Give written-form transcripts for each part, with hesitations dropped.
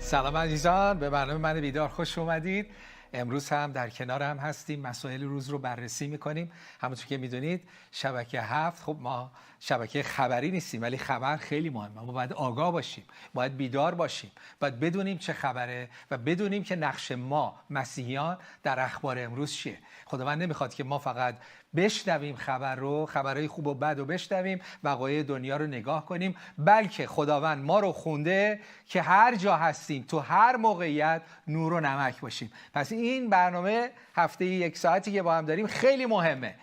سلام عزیزان، به برنامه من بیدار خوش اومدید. امروز هم در کنار هم هستیم، مسائل روز رو بررسی میکنیم. همونطور که میدونید شبکه 7، خب ما شبکه خبری نیستیم ولی خبر خیلی مهمه. ما باید آگاه باشیم، باید بیدار باشیم، باید بدونیم چه خبره و بدونیم که نقش ما مسیحیان در اخبار امروز چیه. خداوند نمیخواد که ما فقط بشنویم خبرهای خوب و بد رو بشنویم، وقایع دنیا رو نگاه کنیم، بلکه خداوند ما رو خونده که هر جا هستیم تو هر موقعیت نور و نمک باشیم. پس این برنامه هفته 1 ساعتی که با هم داریم خیلی مهمه.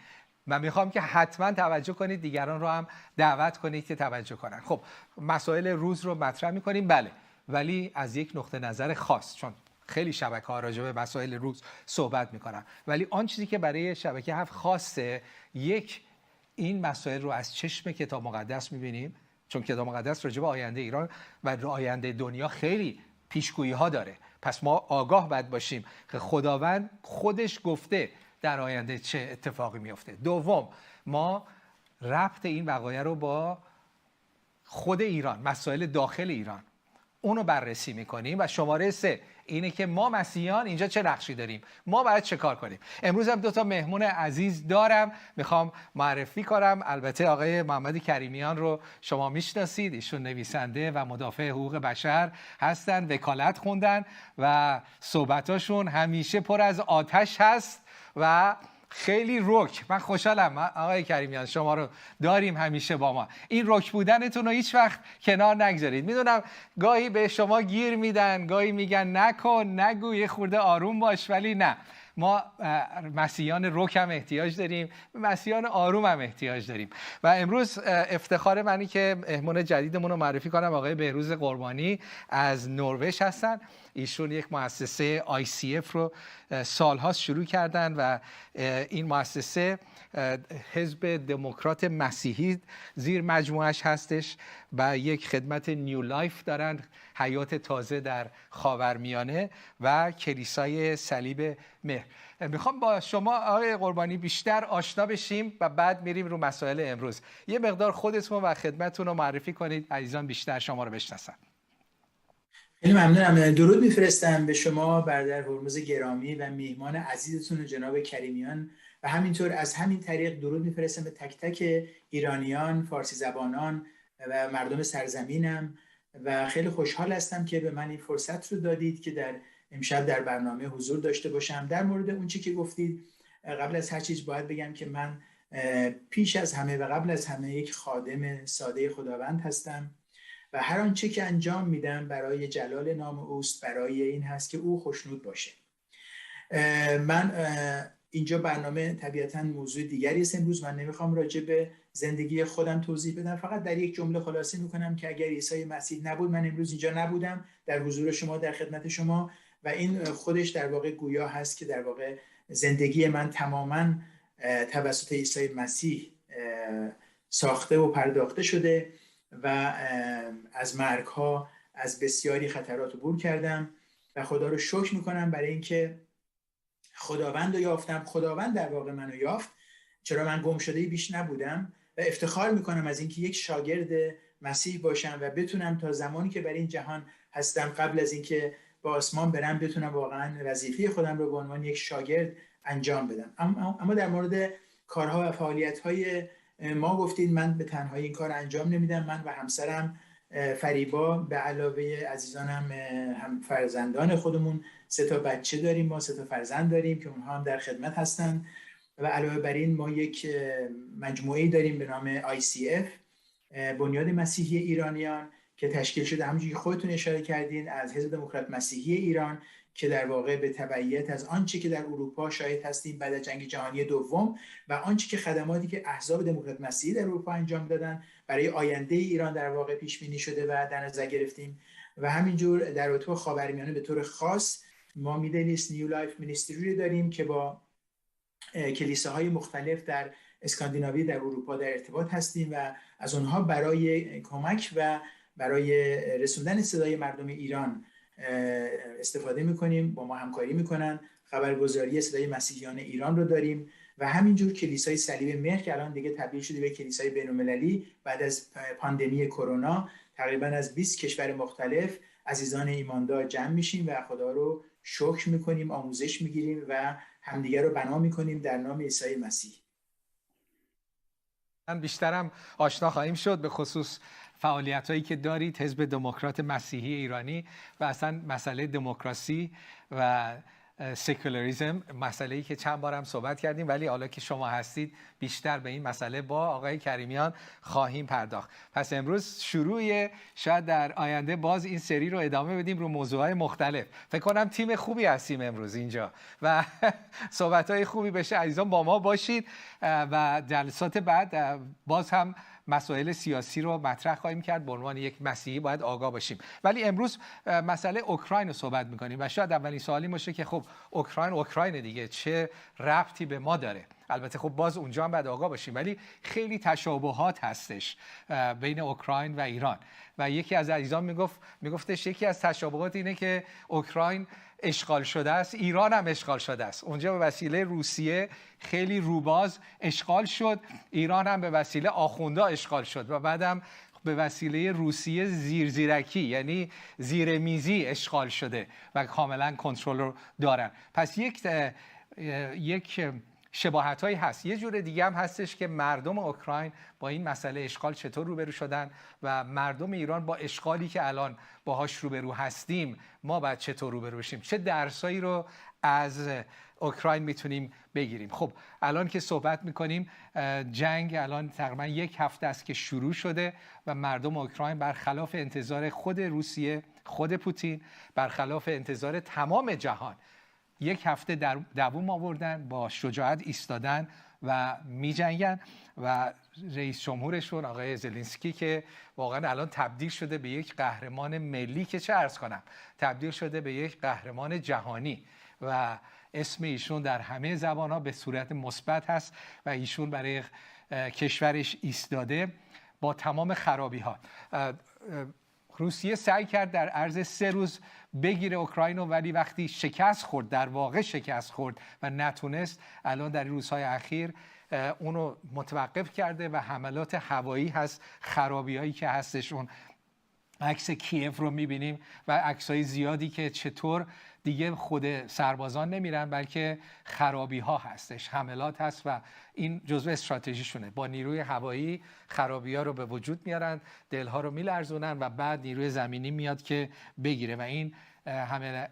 من میخوام که حتما توجه کنید، دیگران رو هم دعوت کنید که توجه کنن. خب مسائل روز رو مطرح میکنیم، بله، ولی از یک نقطه نظر خاص، چون خیلی شبکه‌ها راجع به مسائل روز صحبت میکنن، ولی آن چیزی که برای شبکه 7 خاصه، این مسائل رو از چشم کتاب مقدس میبینیم، چون کتاب مقدس راجع به آینده ایران و آینده دنیا خیلی پیشگویی ها داره. پس ما آگاه باید باشیم که خداوند خودش گفته در آینده چه اتفاقی میفته. دوم، ما ربط این وقایع رو با خود ایران، مسائل داخل ایران، اونو بررسی میکنیم. و شماره 3 اینه که ما مسیحیان اینجا چه نقشی داریم، ما باید چه کار کنیم. امروز هم 2 مهمون عزیز دارم، میخوام معرفی کنم. البته آقای محمد کریمیان رو شما میشناسید، ایشون نویسنده و مدافع حقوق بشر هستن، وکالت خوندن و صحبتاشون همیشه پر از آتش هست و خیلی رک. من خوشحالم آقای کریمیان شما رو داریم همیشه با ما. این رک بودنتون رو هیچ وقت کنار نگذارید. میدونم گاهی به شما گیر میدن، گاهی میگن نکن، نگو، یه خورده آروم باش، ولی نه، ما مسیحیان رک هم احتیاج داریم، مسیحیان آروم هم احتیاج داریم. و امروز افتخار منی که مهمون جدیدمون رو معرفی کنم. آقای بهروز قربانی از نروژ هستن. ایشون یک مؤسسه ICF رو سالهاست شروع کردن و این مؤسسه حزب دموکرات مسیحی زیر مجموعش هستش و یک خدمت نیو لایف دارن، حیات تازه در خاورمیانه و کلیسای صلیب مهر. میخوام با شما آقای قربانی بیشتر آشنا بشیم و بعد میریم رو مسائل امروز. یه مقدار خودتون و خدمتتون رو معرفی کنید، عزیزان بیشتر شما رو بشناسن. خیلی ممنونم. درود میفرستم به شما برادر هرمز گرامی و میهمان عزیزتون جناب کریمیان و همینطور از همین طریق درود میفرستم به تک تک ایرانیان، فارسی زبانان و مردم سرزمینم و خیلی خوشحال هستم که به من این فرصت رو دادید که در امشب در برنامه حضور داشته باشم. در مورد اون چی که گفتید، قبل از هر چیز باید بگم که من پیش از همه و قبل از همه یک خادم ساده خداوند هستم و هر آنچه که انجام میدم برای جلال نام اوست، برای این هست که او خوشنود باشه. من اینجا برنامه طبیعتاً موضوع دیگری است. امروز من نمیخوام راجع به زندگی خودم توضیح بدم، فقط در یک جمله خلاصه میکنم که اگر عیسی مسیح نبود من امروز اینجا نبودم در حضور شما، در خدمت شما، و این خودش در واقع گویا هست که در واقع زندگی من تماماً توسط عیسی مسیح ساخته و پرداخته شده و از مرگ‌ها، از بسیاری خطرات عبور کردم و خدا رو شکر میکنم برای اینکه خداوند رو یافتم. خداوند در واقع منو یافت، چرا من گم شده بیش نبودم و افتخار میکنم از اینکه یک شاگرد مسیح باشم و بتونم تا زمانی که بر این جهان هستم، قبل از اینکه با آسمان برم، بتونم واقعا وظیفه خودم رو به عنوان یک شاگرد انجام بدم. اما در مورد کارها و فعالیت‌های ما گفتید، من به تنهایی این کار انجام نمیدم. من و همسرم فریبا به علاوه عزیزانم، هم فرزندان خودمون 3 بچه داریم، ما 3 فرزند داریم که اونها هم در خدمت هستن و علاوه بر این ما یک مجموعه‌ای داریم به نام ICF، بنیاد مسیحی ایرانیان، که تشکیل شده همونجوری که خودتون اشاره کردین از حزب دموکرات مسیحی ایران، که در واقع به تبعیت از آنچه که در اروپا شاهد هستیم بعد از جنگ جهانی دوم و آنچه که خدماتی که احزاب دموکرات مسیحی در اروپا انجام دادن برای آینده ایران در واقع پیش بینی شده و در نظر گرفتیم. و همینجور در رابطه خاورمیانه به طور خاص ما میدل ایست نیو لایف مینیستری داریم که با کلیساهای مختلف در اسکاندیناوی در اروپا در ارتباط هستیم و از اونها برای کمک و برای رسوندن صدای مردم ایران استفاده میکنیم، با ما همکاری میکنن. خبرگزاری صدای مسیحیان ایران رو داریم و همینجور کلیسای صلیب مهر که الان دیگه تبدیل شده به کلیسای بین‌المللی بعد از پاندمی کرونا. تقریبا از 20 کشور مختلف عزیزان ایماندار جمع میشیم و خدا رو شکر میکنیم، آموزش میگیریم و همدیگر رو بنا میکنیم در نام عیسی مسیح. من بیشترم آشنا خواهیم شد به خصوص فعالیت‌هایی که دارید، حزب دموکرات مسیحی ایرانی و اصلا مسئله دموکراسی و سکولاریسم، مسئله‌ای که چند بارم صحبت کردیم، ولی حالا که شما هستید بیشتر به این مسئله با آقای کریمیان خواهیم پرداخت. پس امروز شروع، شاید در آینده باز این سری رو ادامه بدیم رو موضوعات مختلف. فکر کنم تیم خوبی هستیم امروز اینجا و صحبت‌های خوبی بشه. عزیزان با ما باشید و جلسات بعد باز هم مسائل سیاسی رو مطرح خواهیم کرد. به عنوان یک مسیحی باید آگاه باشیم. ولی امروز مسئله اوکراین رو صحبت می‌کنیم و شاید اولین سوالی باشه که خب اوکراین دیگه چه ربطی به ما داره؟ البته خب باز اونجا هم باید آگاه باشیم، ولی خیلی تشابهات هستش بین اوکراین و ایران. و یکی از عزیزان میگفتش یکی از تشابهات اینه که اوکراین اشغال شده است، ایران هم اشغال شده است. اونجا به وسیله روسیه خیلی روباز اشغال شد، ایران هم به وسیله آخوندا اشغال شد و بعدم به وسیله روسیه زیرزیرکی یعنی زیر میزی اشغال شده و کاملا کنترل رو دارن. پس یک شباهت هایی هست. یه جور دیگه هم هستش که مردم اوکراین با این مسئله اشغال چطور روبرو شدن و مردم ایران با اشغالی که الان باهاش روبرو هستیم ما باید چطور روبرو بشیم، چه درسایی رو از اوکراین میتونیم بگیریم. خب الان که صحبت میکنیم جنگ الان تقریبا 1 هفته است که شروع شده و مردم اوکراین برخلاف انتظار خود روسیه، خود پوتین، برخلاف انتظار تمام جهان 1 هفته دوام آوردن، با شجاعت ایستادن و میجنگن و رئیس جمهورشون آقای زلنسکی که واقعا الان تبدیل شده به یک قهرمان ملی، که چه عرض کنم، تبدیل شده به یک قهرمان جهانی و اسم ایشون در همه زبان‌ها به صورت مثبت هست و ایشون برای کشورش ایستاده با تمام خرابی‌ها. روسیه سعی کرد در عرض 3 روز بگیره اوکراین رو، ولی وقتی شکست خورد، در واقع شکست خورد و نتونست، الان در روزهای اخیر اونو متوقف کرده و حملات هوایی هست، خرابی‌هایی که هستش. اون عکس کیف رو می‌بینیم و عکسای زیادی که چطور دیگه خود سربازان نمیرن بلکه خرابی‌ها هستش، حملات هست و این جزء استراتژیشونه. با نیروی هوایی خرابی‌ها رو به وجود میارن، دلها رو میلرزونن و بعد نیروی زمینی میاد که بگیره و این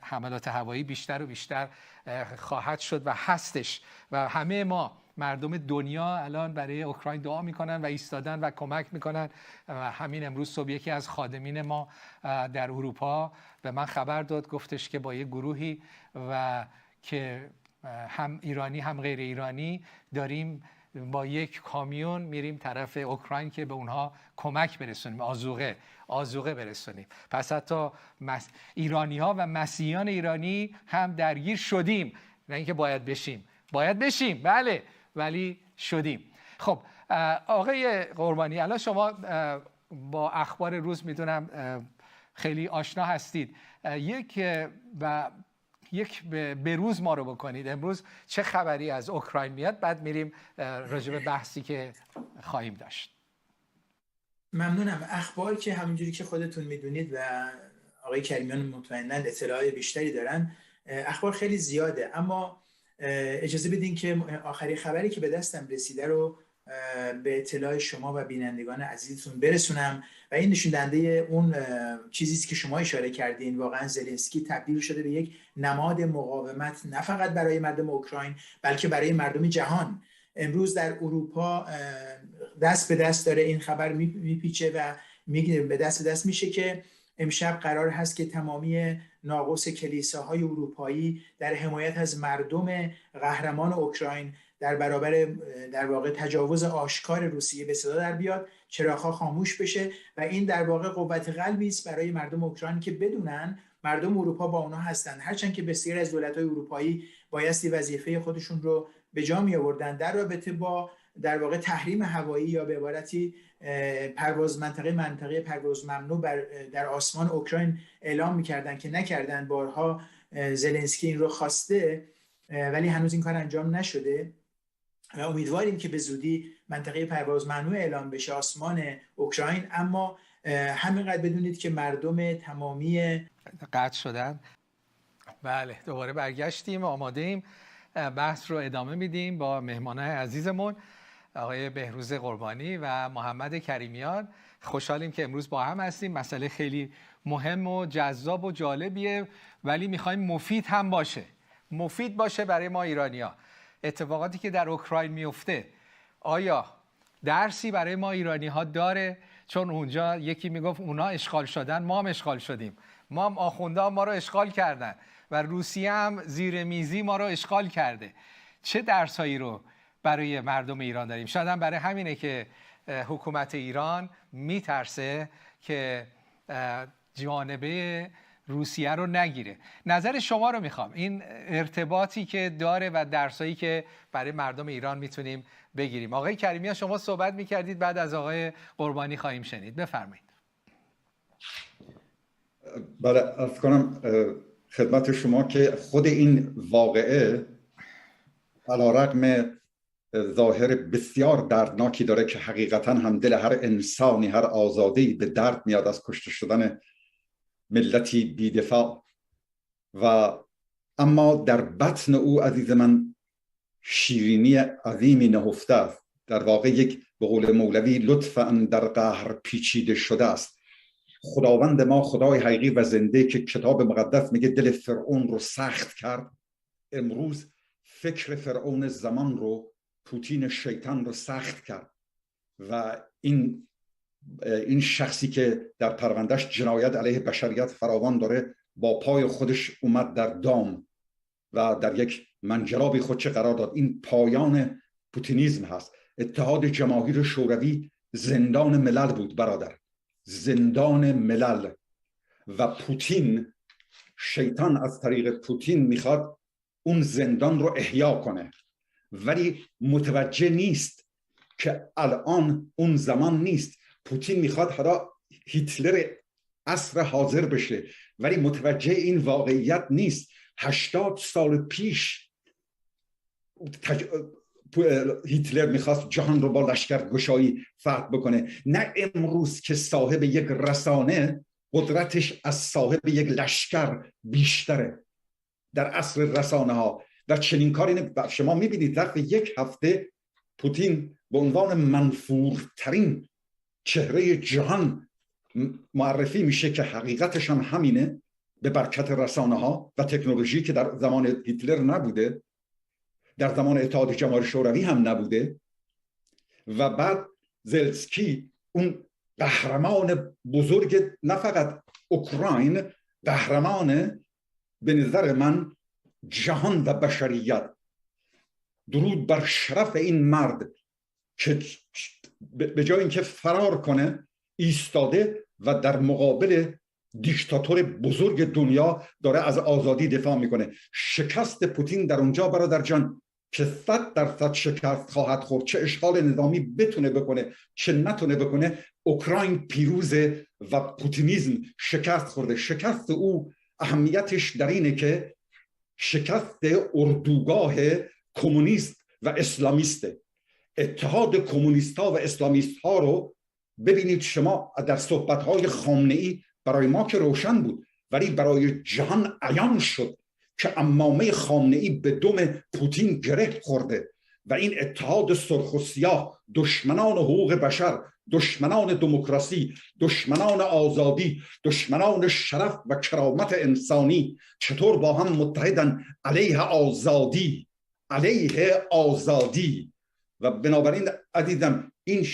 حملات هوایی بیشتر و بیشتر خواهد شد و هستش و همه ما مردم دنیا الان برای اوکراین دعا میکنن و ایستادن و کمک میکنن. همین امروز صبح یکی از خادمین ما در اروپا به من خبر داد، گفتش که با یه گروهی و که هم ایرانی هم غیر ایرانی داریم با یک کامیون میریم طرف اوکراین که به اونها کمک برسونیم، آذوقه برسونیم. پس حتی ایرانی ها و مسیحیان ایرانی هم درگیر شدیم، نه اینکه باید بشیم بله، ولی شدیم. خب آقای قربانی، الان شما با اخبار روز میدونم خیلی آشنا هستید، یک به روز ما رو بکنید. امروز چه خبری از اوکراین میاد؟ بعد میریم راجع به بحثی که خواهیم داشت. ممنونم. اخبار که همونجوری که خودتون میدونید و آقای کریمیان مطمئناً اطلاعات بیشتری دارن، اخبار خیلی زیاده، اما اجازه بدین که آخرین خبری که به دستم رسیده رو به اطلاع شما و بینندگان عزیزتون برسونم و این نشون دهنده اون چیزی است که شما اشاره کردین. واقعا زلنسکی تبدیل شده به یک نماد مقاومت، نه فقط برای مردم اوکراین بلکه برای مردم جهان. امروز در اروپا دست به دست داره این خبر میپیچه و به دست میشه که امشب قرار هست که تمامی ناقوس کلیساهای اروپایی در حمایت از مردم قهرمان اوکراین در برابر در واقع تجاوز آشکار روسیه به صدا در بیاد، چراغ‌ها خاموش بشه و این در واقع قوت قلبی است برای مردم اوکراین که بدونن مردم اروپا با اونها هستن. هرچند که بسیاری از دولت‌های اروپایی بایستی وظیفه خودشون رو به جا می‌آوردن در رابطه با در واقع تحریم هوایی یا به عبارتی منطقه پرواز ممنوع در آسمان اوکراین اعلام می‌کردن که نکردن. بارها زلنسکی این رو خواسته ولی هنوز این کار انجام نشده و امیدواریم که به زودی منطقه پرواز ممنوع اعلام بشه آسمان اوکراین. اما همینقدر بدونید که مردم تمامی قطع شدن. بله دوباره برگشتیم، آماده ایم بحث رو ادامه میدیم با مهمانای عزیزمون آقای بهروز قربانی و محمد کریمیان. خوشحالیم که امروز با هم هستیم. مسئله خیلی مهم و جذاب و جالبیه، ولی میخوایم مفید هم باشه، مفید باشه برای ما ایرانی‌ها. اتفاقاتی که در اوکراین میفته آیا درسی برای ما ایرانی‌ها داره؟ چون اونجا یکی میگفت اونا اشغال شدن، ما هم اشغال شدیم، ما هم آخونده ما رو اشغال کردن و روسیه هم زیر میزی ما رو اشغال کرده. چه درسایی رو برای مردم ایران داریم؟ شاید هم برای همینه که حکومت ایران میترسه که جانبه روسیه رو نگیره. نظر شما رو میخوام، این ارتباطی که داره و درسایی که برای مردم ایران میتونیم بگیریم. آقای کریمیان شما صحبت میکردید، بعد از آقای قربانی خواهیم شنید. بفرمایید. بله، عرض کنم خدمت شما که خود این واقعه علیرغم ظاهر بسیار دردناکی داره که حقیقتا هم دل هر انسانی، هر آزادی به درد میاد از کشته شدن ملتی بی‌دفاع، و اما در بطن او عزیز من شیرینی عظیمی نهفته است. در واقع یک، به قول مولوی، لطف اندر قهر پیچیده شده است. خداوند ما خدای حقیقی و زنده که کتاب مقدس میگه دل فرعون رو سخت کرد، امروز فکر فرعون زمان رو، پوتین شیطان رو سخت کرد و این شخصی که در پروندهش جنایت علیه بشریت فراوان داره با پای خودش اومد در دام و در یک منجلابی خودش قرار داد. این پایان پوتینیزم هست. اتحاد جماهیر شوروی زندان ملل بود برادر، زندان ملل، و پوتین شیطان از طریق پوتین میخواد اون زندان رو احیا کنه، ولی متوجه نیست که الان اون زمان نیست. پوتین میخواد حالا هیتلر عصر حاضر بشه، ولی متوجه این واقعیت نیست. 80 سال پیش هیتلر میخواست جهان رو با لشکرگشایی فتح بکنه، نه امروز که صاحب یک رسانه قدرتش از صاحب یک لشکر بیشتره در عصر رسانه ها. و چنین کاری شما میبینید ظرف یک هفته پوتین به عنوان منفورترین چهره جهان معرفی میشه که حقیقتش هم همینه، به برکت رسانه ها و تکنولوژی که در زمان هیتلر نبوده، در زمان اتحاد جماهیر شوروی هم نبوده. و بعد زلنسکی، اون قهرمان بزرگ نه فقط اوکراین، قهرمان به نظر من جهان و بشریت، درود بر شرف این مرد که به جای اینکه فرار کنه ایستاده و در مقابل دیکتاتور بزرگ دنیا داره از آزادی دفاع میکنه. شکست پوتین در اونجا برادر جان که 100% شکست خواهد خورد، چه اشغال نظامی بتونه بکنه چه نتونه بکنه. اوکراین پیروزه و پوتینیزم شکست خورده. شکست او اهمیتش در اینه که شکست اردوگاه کمونیست و اسلامیسته. اتحاد کمونیست ها و اسلامیست ها رو ببینید شما در صحبت های خامنه‌ای، برای ما که روشن بود ولی برای جهان عیان شد که عمامه خامنه‌ای به دم پوتین گره خورده و این اتحاد سرخ و سیاه، دشمنان حقوق بشر، دشمنان دموکراسی، دشمنان آزادی، دشمنان شرف و کرامت انسانی چطور با هم متحدن علیه آزادی، علیه آزادی. و بنابراین عزیزم این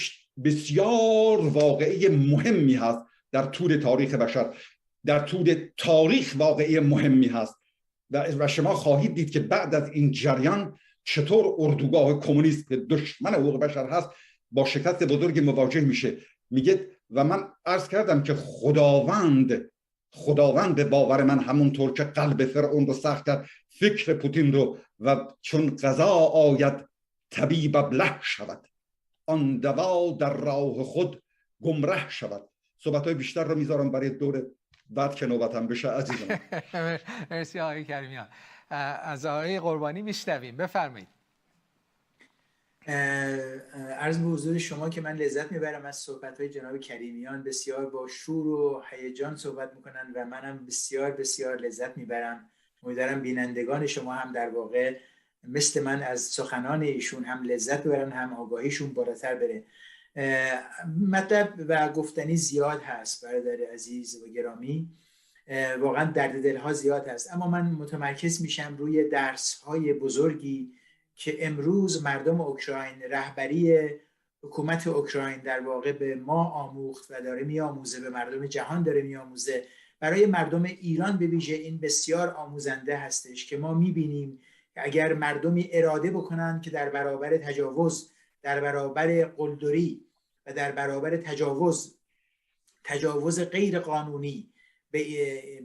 بسیار واقعی مهمی هست در طول تاریخ بشر، در طول تاریخ واقعی مهمی هست و شما خواهید دید که بعد از این جریان چطور اردوگاه کمونیست که دشمن حقوق بشر هست با شکست بزرگ مواجه میشه. میگه و من عرض کردم که خداوند به باور من همونطور که قلب فرعون رو سخت کرد، فکر پوتین رو، و چون قضا آید طبیب ابله شود، آن دوا در راه خود گمره شود. صحبت‌های بیشتر رو میذارم برای دور بعد که نوبتم بشه عزیزم. مرسی آقای کریمیان. از آقای قربانی میشنویم، بفرمایید. عرض به حضور شما که من لذت میبرم از صحبت‌های جناب کریمیان. بسیار با شور و هیجان صحبت میکنن و منم بسیار بسیار لذت میبرم. امیدوارم بینندگان شما هم در واقع مثل من از سخنان ایشون هم لذت ببرن، هم آگاهیشون بالاتر بره. مطلب و گفتنی زیاد هست برادر عزیز و گرامی، واقعا درد دلها زیاد هست، اما من متمرکز میشم روی درس‌های بزرگی که امروز مردم اوکراین، رهبری حکومت اوکراین در واقع به ما آموخت و داره میآموزه، به مردم جهان داره میآموزه. برای مردم ایران به ویژه این بسیار آموزنده هستش که ما میبینیم که اگر مردمی اراده بکنن که در برابر تجاوز، در برابر قلدری و در برابر تجاوز غیر قانونی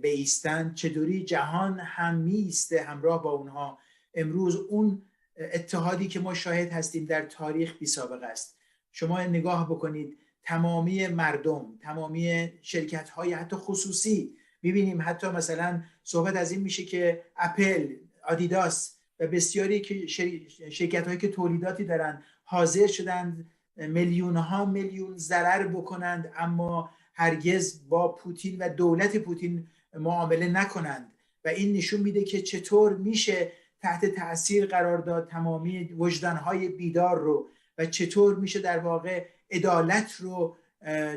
بایستند، چطوری جهان هم میسته همراه با اونها. امروز اون اتحادی که ما شاهد هستیم در تاریخ بی سابقه است. شما نگاه بکنید تمامی مردم، تمامی شرکت‌های حتی خصوصی، می‌بینیم حتی مثلا صحبت از این میشه که اپل، آدیداس و بسیاری که شرکت‌هایی که تولیداتی دارن حاضر شدند میلیون‌ها میلیون ضرر بکنند اما هرگز با پوتین و دولت پوتین معامله نکنند. و این نشون میده که چطور میشه تحت تأثیر قرار داد تمامی وجدانهای بیدار رو و چطور میشه در واقع عدالت رو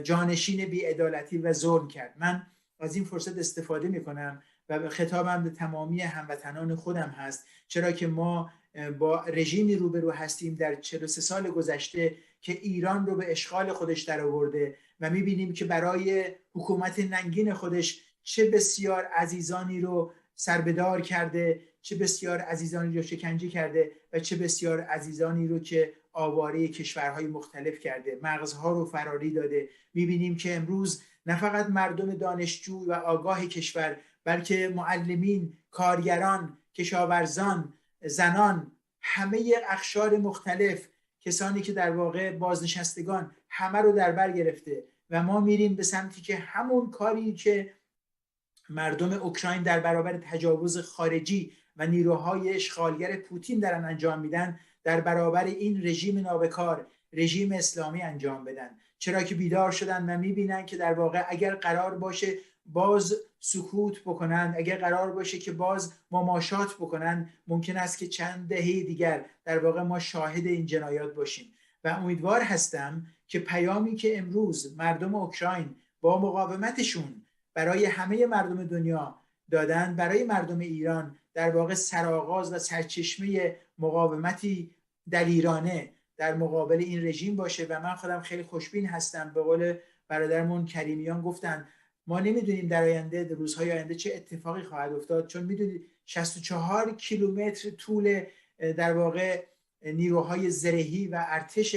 جانشین بی‌عدالتی و ظلم کرد. من از این فرصت استفاده میکنم و خطابم به تمامی هموطنان خودم هست، چرا که ما با رژیمی روبرو هستیم در 43 سال گذشته که ایران رو به اشغال خودش در آورده و میبینیم که برای حکومت ننگین خودش چه بسیار عزیزانی رو سربدار کرده، چه بسیار عزیزانی رو شکنجه کرده و چه بسیار عزیزانی رو که آواره کشورهای مختلف کرده، مغزها رو فراری داده. میبینیم که امروز نه فقط مردم دانشجو و آگاه کشور، بلکه معلمین، کارگران، کشاورزان، زنان، همه اقشار مختلف، کسانی که در واقع بازنشستگان، همه رو در بر گرفته و ما میریم به سمتی که همون کاری که مردم اوکراین در برابر تجاوز خارجی و نیروهای اشغالگر پوتین دارن انجام میدن، در برابر این رژیم نابکار، رژیم اسلامی انجام بدن. چرا که بیدار شدن و میبینن که در واقع اگر قرار باشه باز سکوت بکنن، اگر قرار باشه که باز مماشات بکنن، ممکن است که چند دهه دیگر در واقع ما شاهد این جنایات باشیم. و امیدوار هستم که پیامی که امروز مردم اوکراین با مقاومتشون برای همه مردم دنیا دادن، برای مردم ایران در واقع سرآغاز و سرچشمه مقاومتی دلیرانه در مقابل این رژیم باشه. و من خودم خیلی خوشبین هستم. به قول برادرمون کریمیان گفتن ما نمیدونیم در آینده، در روزهای آینده چه اتفاقی خواهد افتاد، چون میدونید 64 کیلومتر طول در واقع نیروهای زرهی و ارتش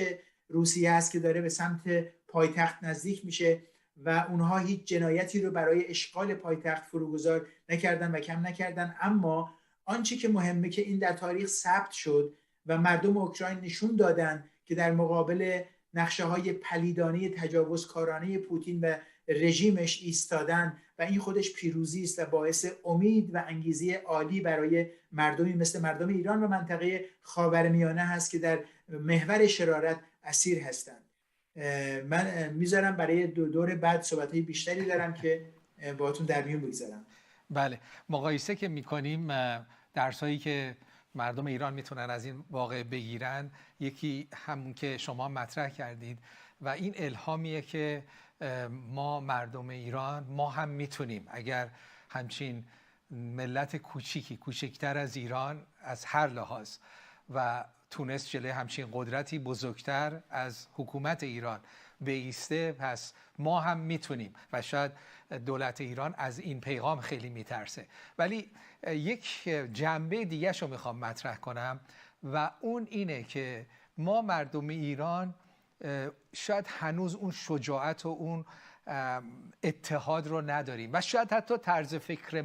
روسیه است که داره به سمت پایتخت نزدیک میشه و اونها هیچ جنایتی رو برای اشغال پایتخت فروگذار نکردن و کم نکردن. اما آنچه که مهمه که این در تاریخ ثبت شد و مردم اوکراین نشون دادن که در مقابل نقشه‌های پلیدانه تجاوزکارانه پوتین و رژیمش ایستادن و این خودش پیروزی است و باعث امید و انگیزه عالی برای مردمی مثل مردم ایران و منطقه خاورمیانه هست که در محور شرارت اسیر هستند. من میذارم برای دور بعد صحبت‌های بیشتری دارم که باهاتون در میون بگذارم. بله، مقایسه که میکنیم درسایی که مردم ایران میتونن از این واقعه بگیرن، یکی همون که شما مطرح کردید و این الهامیه که ما مردم ایران ما هم میتونیم، اگر همچین ملت کوچکتر از ایران از هر لحاظ و تونست جلوی همچین قدرتی بزرگتر از حکومت ایران بایسته، پس ما هم میتونیم. و شاید دولت ایران از این پیغام خیلی میترسه. ولی یک جنبه دیگه شو میخوام مطرح کنم و اون اینه که ما مردم ایران شاید هنوز اون شجاعت و اون اتحاد رو نداریم و شاید حتی طرز فکر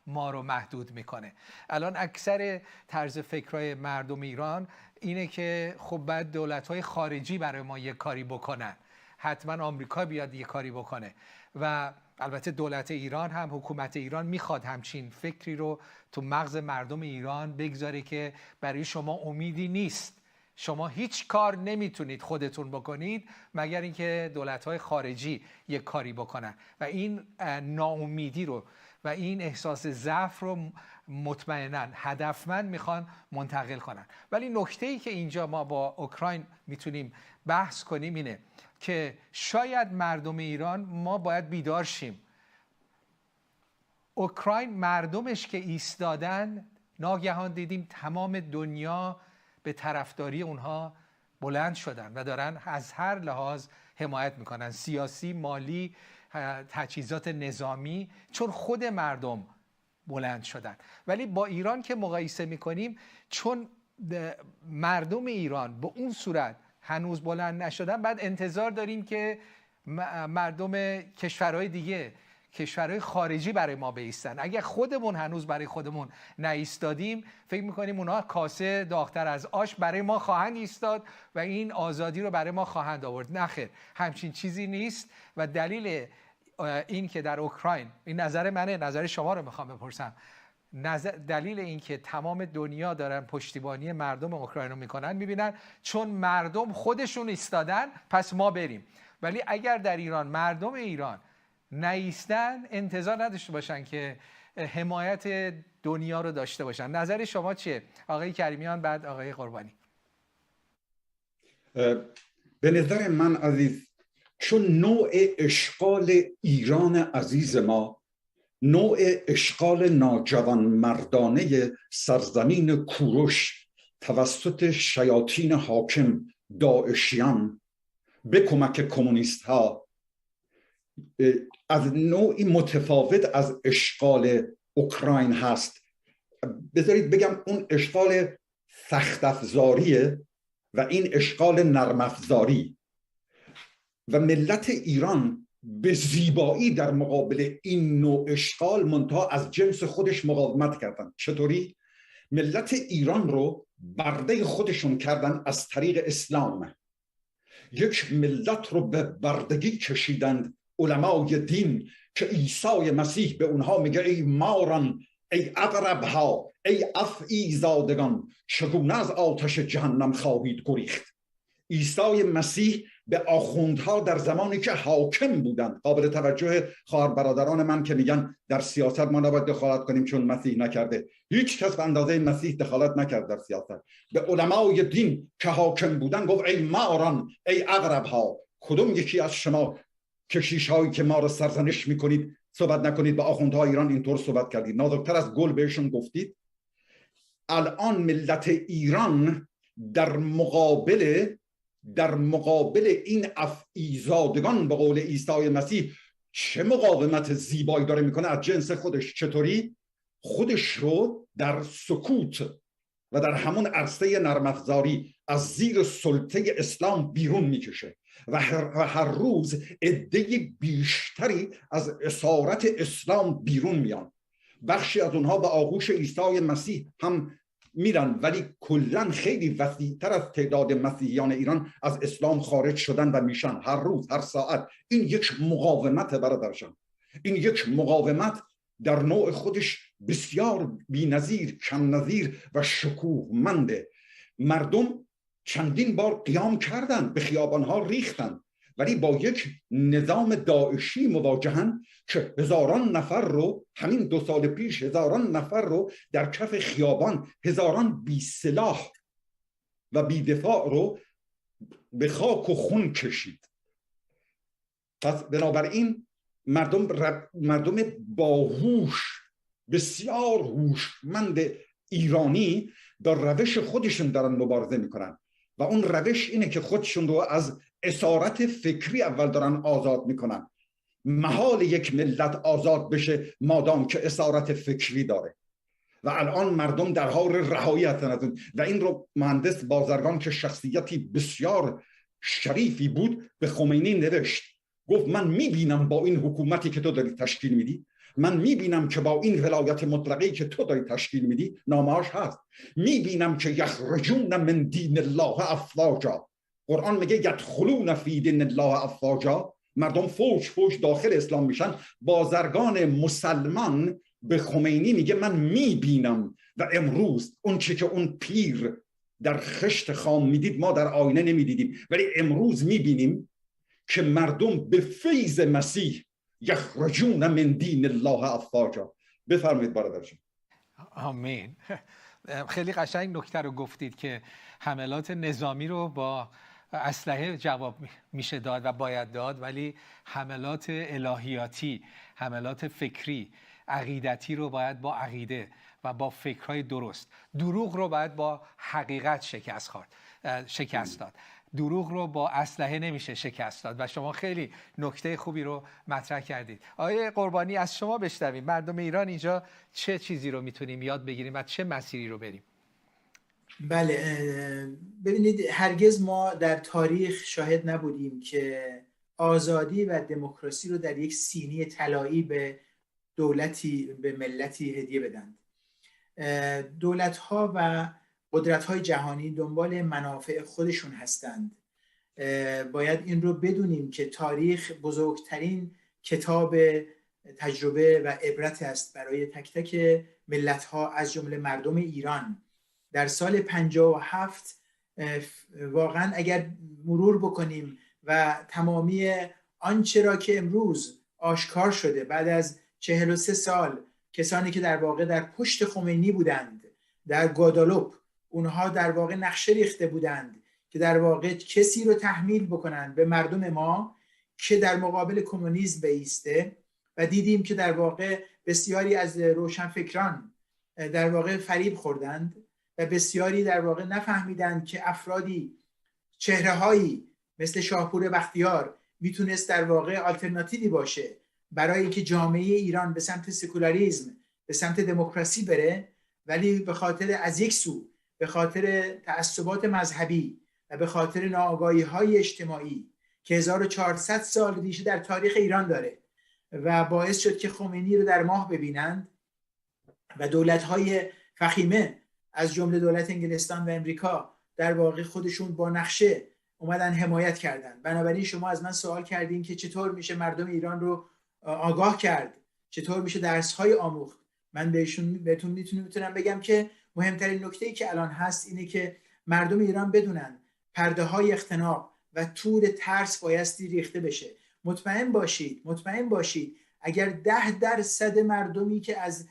ما رو محدود میکنه. الان اکثر طرز فکرهای مردم ایران اینه که خب باید دولت‌های خارجی برای ما یک کاری بکنن، حتما آمریکا بیاد یک کاری بکنه. و البته دولت ایران هم، حکومت ایران میخواد همچین فکری رو تو مغز مردم ایران بگذاره که برای شما امیدی نیست شما هیچ کار نمیتونید خودتون بکنید مگر اینکه دولت‌های خارجی یک کاری بکنن و این ناامیدی رو و این احساس ضعف رو مطمئناً هدفمند میخوان منتقل کنن. ولی نکته‌ای که اینجا ما با اوکراین میتونیم بحث کنیم اینه که شاید مردم ایران ما باید بیدار شیم. اوکراین مردمش که ایستادن، ناگهان دیدیم تمام دنیا به طرفداری اونها بلند شدن و دارن از هر لحاظ حمایت میکنن، سیاسی، مالی، تجهیزات نظامی، چون خود مردم بلند شدن. ولی با ایران که مقایسه میکنیم، چون مردم ایران به اون صورت هنوز بلند نشدن، بعد انتظار داریم که مردم کشورهای دیگه، کشورهای خارجی برای ما بایستن. اگر خودمون هنوز برای خودمون نایستادیم، فکر میکنیم اونا کاسه داغ‌تر از آش برای ما خواهند ایستاد و این آزادی رو برای ما خواهند آورد. نخیر، همچین چیزی نیست. و دلیل این که در اوکراین، این نظر منه، نظر شما رو میخوام بپرسم، دلیل این که تمام دنیا دارن پشتیبانی مردم اوکراین رو میکنن، میبینن چون مردم خودشون ایستادن پس ما بریم. ولی اگر در ایران مردم ایران نایستن، انتظار نداشته باشن که حمایت دنیا رو داشته باشن. نظر شما چیه آقای کریمیان، بعد آقای قربانی؟ به نظر من عزیز، چون نوع اشغال ایران عزیز ما نوع اشغال ناجوان مردانه سرزمین کوروش توسط شیاطین حاکم داعشیان به کمک کمونیست ها از نوعی متفاوت از اشغال اوکراین هست. بذارید بگم اون اشغال سخت افزاریه و این اشغال نرم افزاری، و ملت ایران به زیبایی در مقابل این نوع اشغال منتها از جنس خودش مقاومت کردن. چطوری؟ ملت ایران رو برده خودشون کردن از طریق اسلام. یک ملت رو به بردگی کشیدند علمای دین که عیسی مسیح به اونها میگه ای ماران، ای اقربها، ای افعی زادگان، چگونه از آتش جهنم خواهید گریخت. عیسی مسیح به آخوندها در زمانی که حاکم بودند، قابل توجه خواهر برادران من که میگن در سیاست ما نباید دخالت کنیم چون مسیح نکرده، هیچ کس به اندازه مسیح دخالت نکرد در سیاست. به علمای دین که حاکم بودن گفت ای ماران، ای اقربها، کدوم یکی از شما کشیش هایی که ما رو سرزنش میکنید صحبت نکنید؟ به آخوندها ایران اینطور صحبت کردید، نازکتر از گل بهشون گفتید. الان ملت ایران در مقابل این افعیزادگان به قول عیسی مسیح چه مقاومت زیبایی داره میکنه از جنس خودش. چطوری؟ خودش رو در سکوت و در همون عرصه نرم افزاری از زیر سلطه اسلام بیرون میکشه و هر روز عده بیشتری از اسارت اسلام بیرون میان. بخشی از اونها به آغوش عیسی مسیح هم میرن، ولی کلن خیلی وسیع‌تر از تعداد مسیحیان ایران از اسلام خارج شدن و میشن هر روز، هر ساعت. این یک مقاومت برادرشان، این یک مقاومت در نوع خودش بسیار بی‌نظیر، کم نظیر و شکوهمنده. مردم چندین بار قیام کردند، به خیابانها ریختند، ولی با یک نظام داعشی مواجهن که هزاران نفر رو، همین 2 سال پیش هزاران نفر رو در کف خیابان، هزاران بی سلاح و بی دفاع رو به خاک و خون کشید. پس بنابراین مردم باهوش، بسیار هوشمند ایرانی در روش خودشون دارن مبارزه میکنن و اون روش اینه که خودشون رو از اسارت فکری اول دارن آزاد میکنن. محال یک ملت آزاد بشه مادام که اسارت فکری داره و الان مردم در حال رهایی هستن از اون. و این رو مهندس بازرگان که شخصیتی بسیار شریفی بود به خمینی نوشت، گفت من میبینم با این حکومتی که تو داری تشکیل میدی، من میبینم که با این ولایت مطلقه‌ای که تو داری تشکیل میدی، نامه‌اش هست، میبینم که یخرجون من دین الله افواجا. قرآن میگه یدخلون فی دین الله افواجا، مردم فوج داخل اسلام میشن. بازرگان مسلمان به خمینی میگه من میبینم و امروز اون چی که اون پیر در خشت خام میدید ما در آینه نمیدیدیم، ولی امروز میبینیم که مردم به فیض مسیح یخرجون من دین الله افواجا. بفرمایید برادر جان. آمین. خیلی قشنگ نکته رو گفتید که حملات نظامی رو با اسلحه جواب میشه داد و باید داد، ولی حملات الهیاتی، حملات فکری، عقیدتی رو باید با عقیده و با فکرهای درست، دروغ رو باید با حقیقت شکست داد. دروغ رو با اسلحه نمیشه شکست داد و شما خیلی نکته خوبی رو مطرح کردید. آقای قربانی، از شما بشنویم مردم ایران اینجا چه چیزی رو میتونیم یاد بگیریم و چه مسیری رو بریم؟ بله، ببینید هرگز ما در تاریخ شاهد نبودیم که آزادی و دموکراسی رو در یک سینی طلایی به دولتی، به ملتی هدیه بدن. دولت‌ها و قدرت‌های جهانی دنبال منافع خودشون هستند. باید این رو بدونیم که تاریخ بزرگترین کتاب تجربه و عبرت است برای تک تک ملت‌ها از جمله مردم ایران. در سال 57 واقعا اگر مرور بکنیم و تمامی آنچه را که امروز آشکار شده بعد از 43 سال، کسانی که در واقع در پشت خمینی بودند در گوادالوپ، اونها در واقع نقشه ریخته بودند که در واقع کسی رو تحمیل بکنند به مردم ما که در مقابل کمونیسم بایسته، و دیدیم که در واقع بسیاری از روشنفکران در واقع فریب خوردند و بسیاری در واقع نفهمیدند که افرادی، چهره‌هایی مثل شاهپور بختیار میتونست در واقع آلترناتیوی باشه برای اینکه جامعه ایران به سمت سکولاریسم، به سمت دموکراسی بره، ولی به خاطر از یک سو به خاطر تعصبات مذهبی و به خاطر ناآگاهی‌های اجتماعی که 1400 سال ریشه در تاریخ ایران داره و باعث شد که خمینی رو در ماه ببینند و دولت‌های فخیمه از جمله دولت انگلستان و امریکا در واقع خودشون با نقشه اومدن حمایت کردن. بنابراین شما از من سوال کردین که چطور میشه مردم ایران رو آگاه کرد، چطور میشه درس‌های آموخت. من بهتون میتونم بگم که مهمترین نکته‌ای که الان هست اینه که مردم ایران بدونن پرده‌های اختناق و تور ترس بایستی ریخته بشه. مطمئن باشید اگر 10% مردمی که از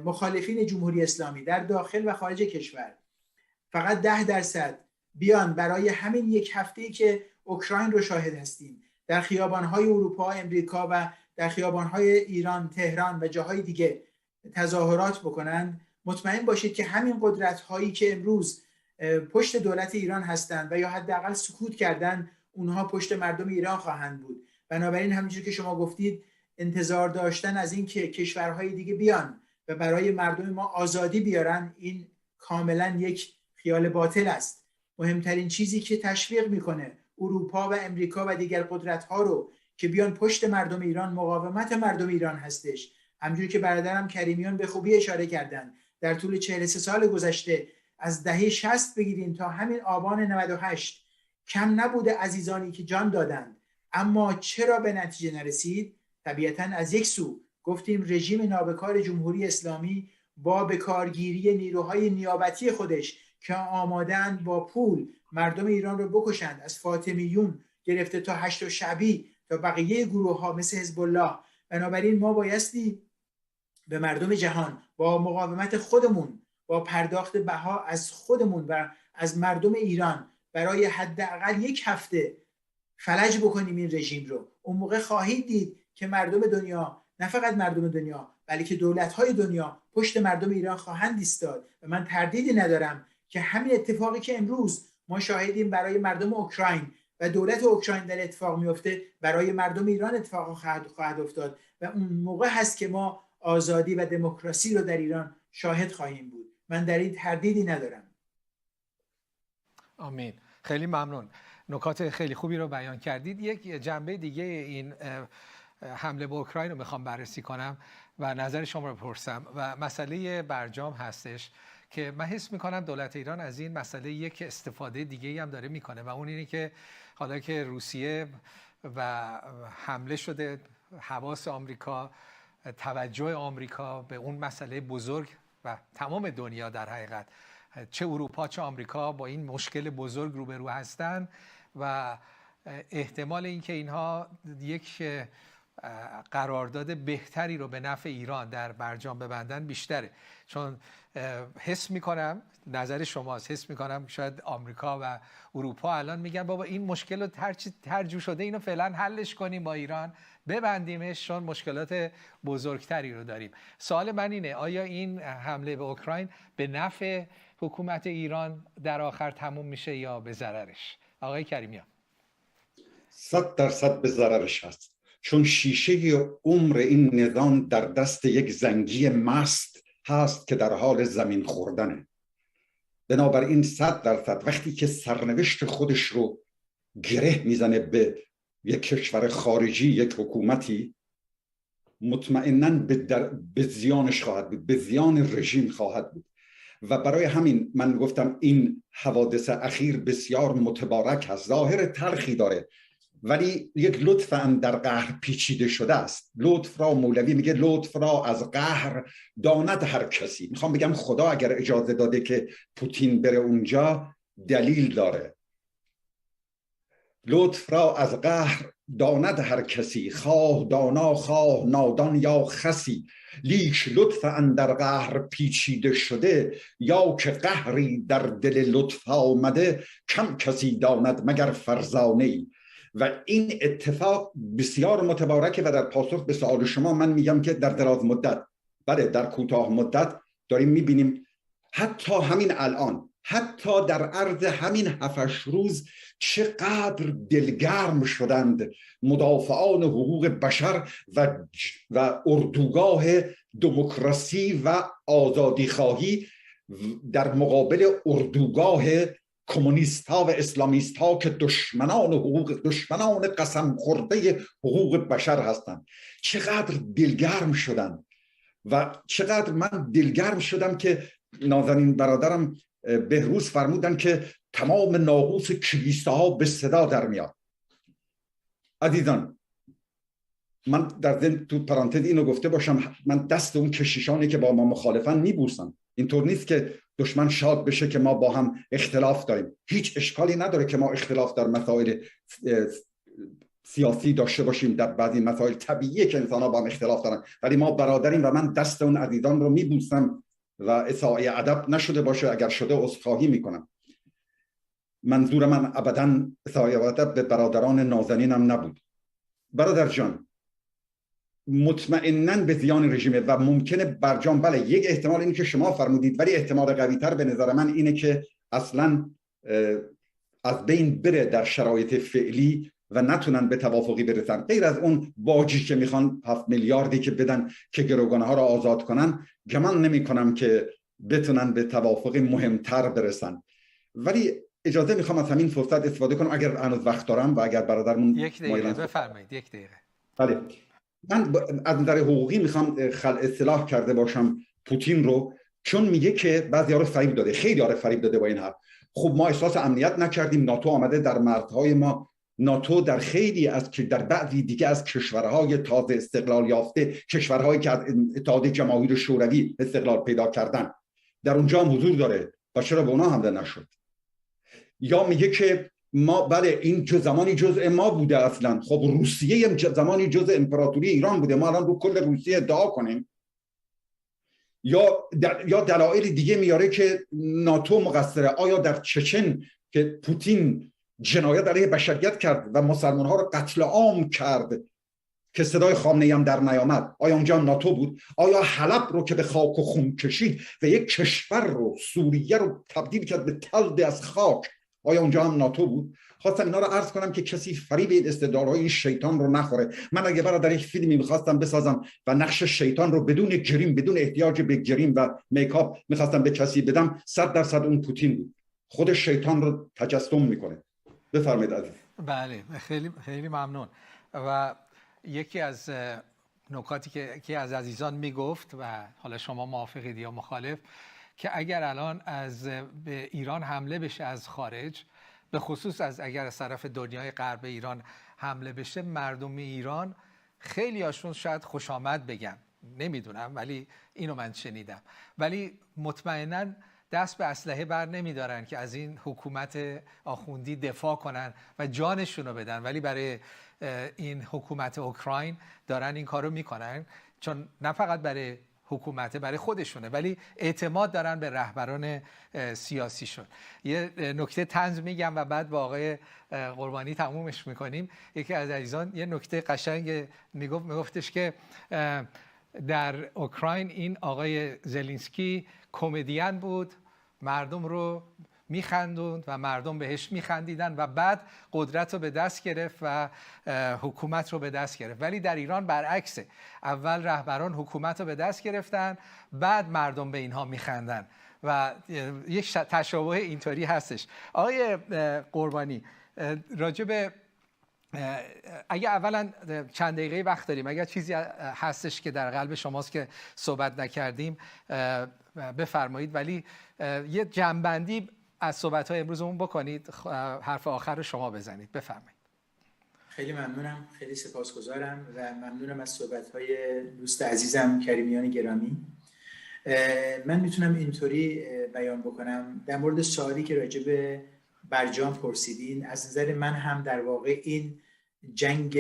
مخالفین جمهوری اسلامی در داخل و خارج کشور فقط 10% بیان برای همین یک هفته‌ای که اوکراین رو شاهد هستیم در خیابان‌های اروپا، امریکا و در خیابان‌های ایران، تهران و جاهای دیگه تظاهرات بکنند، مطمئن باشید که همین قدرت‌هایی که امروز پشت دولت ایران هستند و یا حداقل سکوت کردن، اونها پشت مردم ایران خواهند بود. بنابراین همونجور که شما گفتید، انتظار داشتن از این که کشورهای دیگه بیان و برای مردم ما آزادی بیارن، این کاملا یک خیال باطل است. مهمترین چیزی که تشویق میکنه اروپا و امریکا و دیگر قدرت‌ها رو که بیان پشت مردم ایران، مقاومت مردم ایران هستش. همونجوری که برادرم کریمیان به خوبی اشاره کردن، در طول 43 سال گذشته از دهه 60 بگیریم تا همین آبان 98 کم نبوده عزیزانی که جان دادند. اما چرا به نتیجه نرسید؟ طبیعتاً از یک سو گفتیم رژیم نابکار جمهوری اسلامی با بکارگیری نیروهای نیابتی خودش که آمادند با پول مردم ایران رو بکشند، از فاطمیون گرفته تا هشت شعبی تا بقیه گروه ها مثل حزب الله. بنابراین ما بایستی به مردم جهان با مقاومت خودمون، با پرداخت بها از خودمون و از مردم ایران برای حداقل یک هفته فلج بکنیم این رژیم رو. اون موقع خواهید دید که مردم دنیا، نه فقط مردم دنیا بلکه دولت‌های دنیا پشت مردم ایران خواهند ایستاد. و من تردیدی ندارم که همین اتفاقی که امروز ما شاهدیم برای مردم اوکراین و دولت اوکراین در اتفاق میفته، برای مردم ایران اتفاق خواهد افتاد و اون موقع هست که ما آزادی و دموکراسی رو در ایران شاهد خواهیم بود. من در این تردیدی ندارم. آمین. خیلی ممنون. نکات خیلی خوبی رو بیان کردید. یک جنبه دیگه این حمله به اوکراین رو میخوام بررسی کنم و نظر شما رو بپرسم و مسئله برجام هستش که من حس میکنم دولت ایران از این مسئله یک استفاده دیگه هم داره میکنه و اون اینه که حالا که روسیه و حمله شده، حواس آمریکا، توجه آمریکا به اون مسئله بزرگ و تمام دنیا در حقیقت چه اروپا چه آمریکا با این مشکل بزرگ روبرو هستن و احتمال اینکه اینها یک قرارداد بهتری رو به نفع ایران در برجام ببندن بیشتره. چون حس میکنم، نظر شماست، حس میکنم شاید آمریکا و اروپا الان میگن بابا این مشکل رو هر جو شده اینو فعلا حلش کنیم با ایران، ببندیمش، چون مشکلات بزرگتری رو داریم. سوال من اینه آیا این حمله به اوکراین به نفع حکومت ایران در آخر تموم میشه یا به ضررش؟ آقای کریمیان. 100% به ضررش هست، چون شیشه عمر این نظام در دست یک زنگی مست هست که در حال زمین خوردنه. بنابراین 100% وقتی که سرنوشت خودش رو گره میزنه به یک کشور خارجی، یک حکومتی، مطمئناً به زیانش خواهد بود، به زیان رژیم خواهد بود. و برای همین من گفتم این حوادث اخیر بسیار متبارک هست. ظاهر تلخی داره ولی یک لطف اندر قهر پیچیده شده است. لطف را مولوی میگه لطف را از قهر داند هر کسی. میخوام بگم خدا اگر اجازه داده که پوتین بره اونجا دلیل داره. لطف را از قهر داند هر کسی، خواه دانا خواه نادان یا خسی. لیک لطف اندر قهر پیچیده شده، یا که قهری در دل لطف آمده، کم کسی داند مگر فرزانه‌ای. و این اتفاق بسیار متبارکه و در پاسخ به سوال شما من میگم که در دراز مدت، بله در کوتاه مدت داریم میبینیم حتی همین الان، حتی در عرض همین 7 روز چقدر دلگرم شدند مدافعان حقوق بشر و اردوگاه دموکراسی و آزادی خواهی در مقابل اردوگاه کمونیست ها و اسلامیست ها که دشمنان قسم خورده حقوق بشر هستند. چقدر دلگرم شدن و چقدر من دلگرم شدم که نازنین برادرم بهروز فرمودن که تمام ناقوس کلیساها به صدا در میاد. عزیزان من در ضمن تو پرانتز اینو گفته باشم، من دست اون کشیشانی که با ما مخالفن میبوسم. اینطور نیست که دشمن شاد بشه که ما با هم اختلاف داریم. هیچ اشکالی نداره که ما اختلاف در مسائل سیاسی داشته باشیم، در بعضی مسائل طبیعیه که انسان ها با هم اختلاف دارن، ولی ما برادریم و من دست اون عزیزان رو میبوسم و اساءه ادب نشده باشه، اگر شده عذرخواهی میکنم. منظور من ابداً اساءه ادب به برادران نازنینم نبود. برادر جان، مطمئناً به زیان رژیمه و ممکنه برجام، بله یک احتمال اینه که شما فرمودید، ولی احتمال قوی تر به نظر من اینه که اصلاً از بین بره در شرایط فعلی و نتونن به توافقی برسن. غیر از اون باجی که میخوان 7 میلیاردی که بدن که گروگانه ها را آزاد کنن، گمان نمی کنم که بتونن به توافق مهمتر برسن. ولی اجازه میخوام از همین فرصت استفاده کنم اگر هنوز وقت دارم و اگر برادرمون 1 دقیقه بفرمایید. 1 دقیقه. بله، من از نظر حقوقی میخوام اصلاح کرده باشم پوتین رو، چون میگه که بعضی‌ها رو فریب داده، خیلی‌ها رو فریب داده با این حرف. خب ما احساس امنیت نکردیم، ناتو آمده در مرزهای ما، ناتو در خیلی از که در بعضی دیگه از کشورهای تازه استقلال یافته، کشورهایی که از اتحاد جماهیر شوروی استقلال پیدا کردن، در اونجا هم حضور داره و چرا به اونا حمله نشد؟ یا میگه که ما بله این زمانی جزء ما بوده اصلا. خب روسیه هم زمانی جزء امپراتوری ایران بوده، ما الان رو کل روسیه ادعا کنیم؟ یا دلایل دیگه میاره که ناتو مقصره. آیا در چچن که پوتین جنایت علیه بشریت کرد و مسلمان ها رو قتل عام کرد که صدای خامنه‌ای هم در نیامد، آیا اونجا ناتو بود؟ آیا حلب رو که به خاک و خون کشید و یک کشور رو، سوریه رو تبدیل کرد به تلد از خاک، آیا اونجا هم ناتو بود؟ خواستم اینا رو عرض کنم که کسی فریب این استدلال‌های این شیطان رو نخوره. من اگه برای در یک فیلمی می‌خواستم بسازم و نقش شیطان رو بدون جریم، بدون احتیاج به جریم و میکاپ می‌خواستم به کسی بدم، 100% اون پوتین بود. خود شیطان رو تجسم می‌کنه. بفرمایید عزیز. بله، خیلی خیلی ممنون. و یکی از نکاتی که از عزیزان میگفت و حالا شما موافقید یا مخالف، که اگر الان به ایران حمله بشه از خارج، به خصوص اگر از طرف دنیای غرب ایران حمله بشه، مردم ایران خیلی هاشون شاید خوش آمد بگن، نمیدونم، ولی اینو من شنیدم، ولی مطمئناً دست به اسلحه بر نمیدارن که از این حکومت آخوندی دفاع کنن و جانشون رو بدن، ولی برای این حکومت اوکراین دارن این کارو میکنن، چون نه فقط برای حکومت، برای خودشونه، ولی اعتماد دارن به رهبران سیاسیشون. یه نکته طنز میگم و بعد با آقای قربانی تمومش میکنیم. یکی از عزیزان یه نکته قشنگ میگفتش که در اوکراین این آقای زلنسکی کمدین بود، مردم رو میخندوند و مردم بهش میخندیدن و بعد قدرت رو به دست گرفت و حکومت رو به دست گرفت. ولی در ایران برعکسه، اول رهبران حکومت رو به دست گرفتن، بعد مردم به اینها میخندن و یک تشابه اینطوری هستش. آقای قربانی، راجع به اگه اولا چند دقیقه وقت داریم، اگر چیزی هستش که در قلب شماست که صحبت نکردیم بفرمایید، ولی یه جمع‌بندی از صحبت‌های امروزمون بکنید، حرف آخر رو شما بزنید. بفرمایید. خیلی ممنونم، خیلی سپاسگزارم و ممنونم از صحبت‌های دوست عزیزم کریمیان گرامی. من میتونم اینطوری بیان بکنم در مورد سوالی که راجع به برجام پرسیدین. از نظر من هم در واقع این جنگ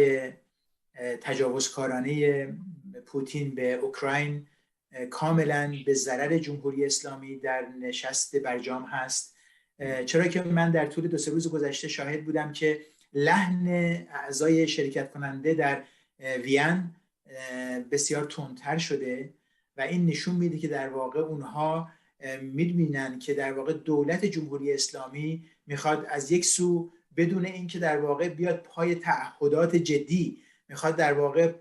تجاوزکارانه پوتین به اوکراین کاملا به ضرر جمهوری اسلامی در نشست برجام هست، چرا که من در طول 2-3 روز گذشته شاهد بودم که لحن اعضای شرکت کننده در وین بسیار تندتر شده و این نشون میده که در واقع اونها میدونن که در واقع دولت جمهوری اسلامی میخواد از یک سو بدون اینکه در واقع بیاد پای تعهدات جدی، میخواد در واقع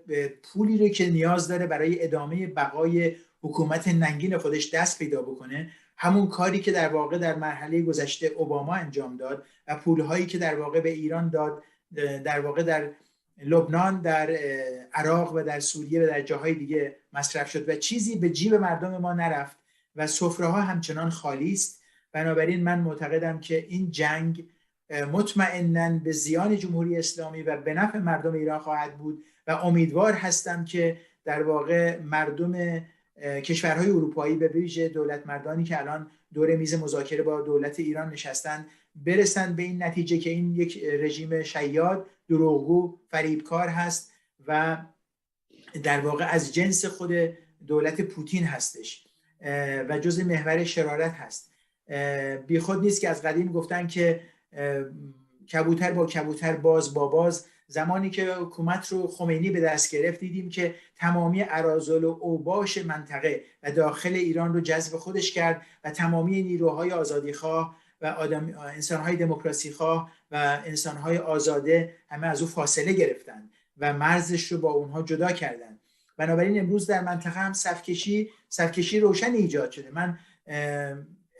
پولی رو که نیاز داره برای ادامه بقای حکومت ننگین خودش دست پیدا بکنه، همون کاری که در واقع در مرحله گذشته اوباما انجام داد و پولهایی که در واقع به ایران داد، در واقع در لبنان، در عراق و در سوریه و در جاهای دیگه مصرف شد و چیزی به جیب مردم ما نرفت و سفره ها همچنان خالی است. بنابراین من معتقدم که این جنگ مطمئناً به زیان جمهوری اسلامی و به نفع مردم ایران خواهد بود و امیدوار هستم که در واقع مردم کشورهای اروپایی به ویژه دولت مردانی که الان دور میز مذاکره با دولت ایران نشستن برسن به این نتیجه که این یک رژیم شیاد، دروغگو، فریبکار هست و در واقع از جنس خود دولت پوتین هستش و جزء محور شرارت هست. بی خود نیست که از قدیم گفتن که کبوتر با کبوتر، باز با باز. زمانی که حکومت رو خمینی به دست گرفت دیدیم که تمامی اراذل و اوباش منطقه و داخل ایران رو جذب خودش کرد و تمامی نیروهای آزادیخواه و انسانهای دموکراسیخواه و انسانهای آزاده همه از او فاصله گرفتن و مرزش رو با اونها جدا کردن. بنابراین امروز در منطقه هم صفکشی روشن ایجاد شده. من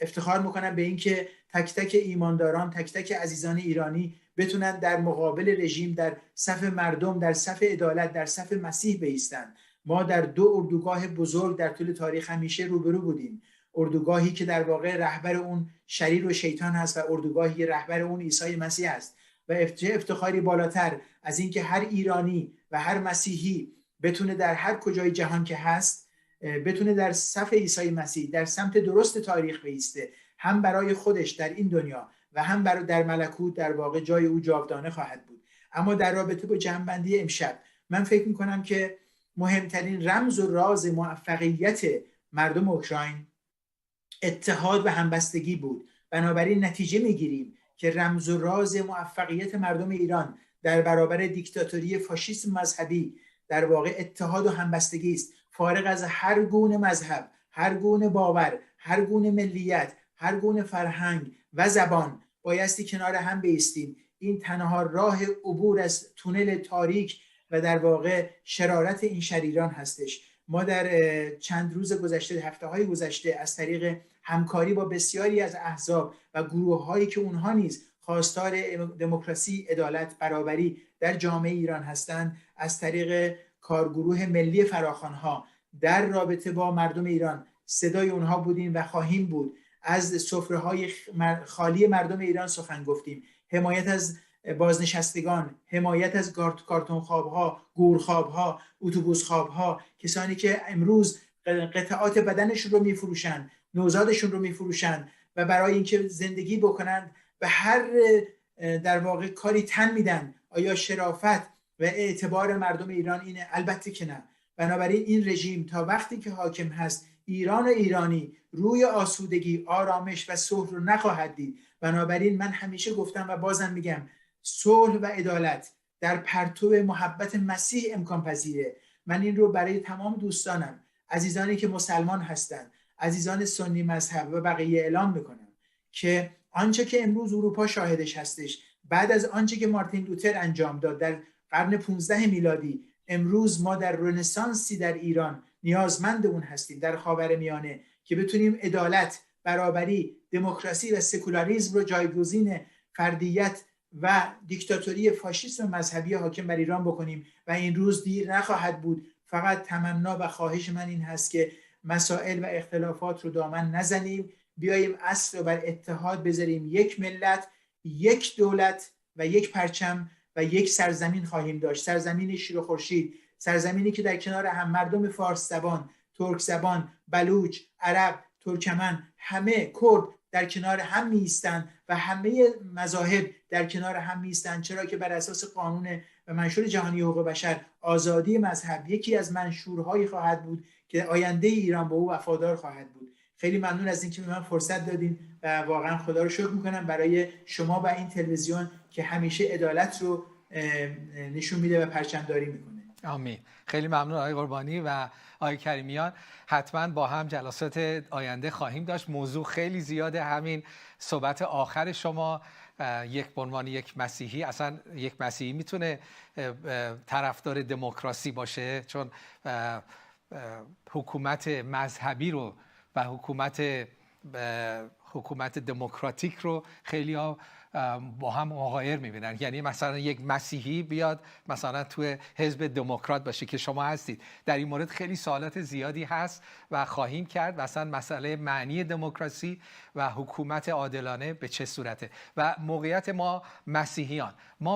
افتخار میکنم به این که تک تک ایمانداران، تک تک عزیزان ایرانی بتونن در مقابل رژیم در صف مردم، در صف عدالت، در صف مسیح بایستن. ما در 2 اردوگاه بزرگ در طول تاریخ همیشه روبرو بودیم. اردوگاهی که در واقع رهبر اون شریر و شیطان هست و اردوگاهی رهبر اون عیسی مسیح است و افتخاری بالاتر از این که هر ایرانی و هر مسیحی بتونه در هر کجای جهان که هست بتونه در صف عیسی مسیح در سمت درست تاریخ بایسته، هم برای خودش در این دنیا و هم برای در ملکوت در واقع جای او جاودانه خواهد بود. اما در رابطه با جمع‌بندی امشب من فکر می‌کنم که مهمترین رمز و راز موفقیت مردم اوکراین اتحاد و همبستگی بود. بنابراین نتیجه می‌گیریم که رمز و راز موفقیت مردم ایران در برابر دیکتاتوری فاشیسم مذهبی در واقع اتحاد و همبستگی است، فارغ از هر گونه مذهب، هر گونه باور، هر گونه ملیت، هر گونه فرهنگ و زبان. بایستی کنار هم بایستیم. این تنها راه عبور از تونل تاریک و در واقع شرارت این شریران هستش. ما در چند روز گذشته، هفته‌های گذشته، از طریق همکاری با بسیاری از احزاب و گروه‌هایی که اونها نیز خواستار دموکراسی، عدالت، برابری در جامعه ایران هستند، از طریق کارگروه ملی فراخوان‌ها در رابطه با مردم ایران صدای اونها بودیم و خواهیم بود. از سفره‌های خالی مردم ایران سخن گفتیم. حمایت از بازنشستگان، حمایت از کارتون خواب‌ها، گورخواب‌ها، اتوبوس خواب‌ها، کسانی که امروز قطعات بدنشون رو میفروشن نوزادشون رو میفروشند و برای اینکه زندگی بکنند به هر در واقع کاری تن میدن. آیا شرافت و اعتبار مردم ایران اینه؟ البته که نه. بنابراین این رژیم تا وقتی که حاکم هست، ایران و ایرانی روی آسودگی، آرامش و صلح رو نخواهد دید. بنابراین من همیشه گفتم و بازم میگم صلح و عدالت در پرتو محبت مسیح امکان پذیره. من این رو برای تمام دوستانم، عزیزانی که مسلمان هستند، عزیزان سنی مذهب و بقیه اعلام میکنم که آنچه که امروز اروپا شاهدش هستش، بعد از آنچه که مارتین لوتر انجام داد در قرن 15 میلادی، امروز ما در رنسانسی در ایران نیازمند اون هستیم، در خاورمیانه، که بتونیم عدالت، برابری، دموکراسی و سکولاریسم رو جایگزین فردیت و دیکتاتوری فاشیسم مذهبی حاکم بر ایران بکنیم و این روز دیر نخواهد بود. فقط تمنا و خواهش من این هست که مسائل و اختلافات رو دامن نزنیم، بیاییم اصل رو بر اتحاد بذاریم. یک ملت، یک دولت و یک پرچم و یک سرزمین خواهیم داشت، سرزمین شیر و خورشید، سرزمینی که در کنار هم مردم فارس زبان، ترک زبان، بلوچ، عرب، ترکمن، همه کرد در کنار هم می ایستند و همه مذاهب در کنار هم می ایستند، چرا که بر اساس قانون و منشور جهانی حقوق بشر آزادی مذهب یکی از منشورهایی خواهد بود که آینده ایران به او وفادار خواهد بود. خیلی ممنون از اینکه به من فرصت دادین و واقعا خدا رو شکر میکنم برای شما و این تلویزیون که همیشه عدالت رو نشون میده و پرچمداری میکنه. آمین. خیلی ممنون آقای قربانی و آقای کریمیان. حتما با هم جلسات آینده خواهیم داشت. موضوع خیلی زیاده. همین صحبت آخر شما یک به عنوان یک مسیحی، اصلا یک مسیحی میتونه طرفدار دموکراسی باشه؟ چون حکومت مذهبی رو و حکومت دموکراتیک رو خیلی ها با هم مغایر میبینن. یعنی مثلا یک مسیحی بیاد مثلا توی حزب دموکرات باشه که شما هستید. در این مورد خیلی سوالات زیادی هست و خواهیم کرد. مثلا مسئله معنی دموکراسی و حکومت عادلانه به چه صورته و موقعیت ما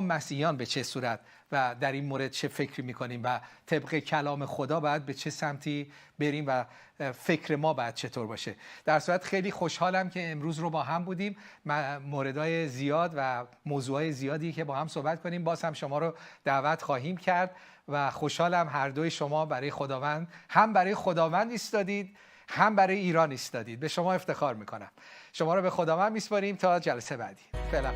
مسیحیان به چه صورت و در این مورد چه فکری میکنیم و طبق کلام خدا باید به چه سمتی بریم و فکر ما باید چطور باشه. در صورت خیلی خوشحالم که امروز رو با هم بودیم. موردهای زیاد و موضوعهای زیادی که با هم صحبت کنیم. باز هم شما رو دعوت خواهیم کرد و خوشحالم هر دوی شما برای خداوند، هم برای خداوند ایستادید هم برای ایران ایستادید. به شما افتخار میکنم. شما رو به خداوند میسپاریم تا جلسه بعدی. فعلا.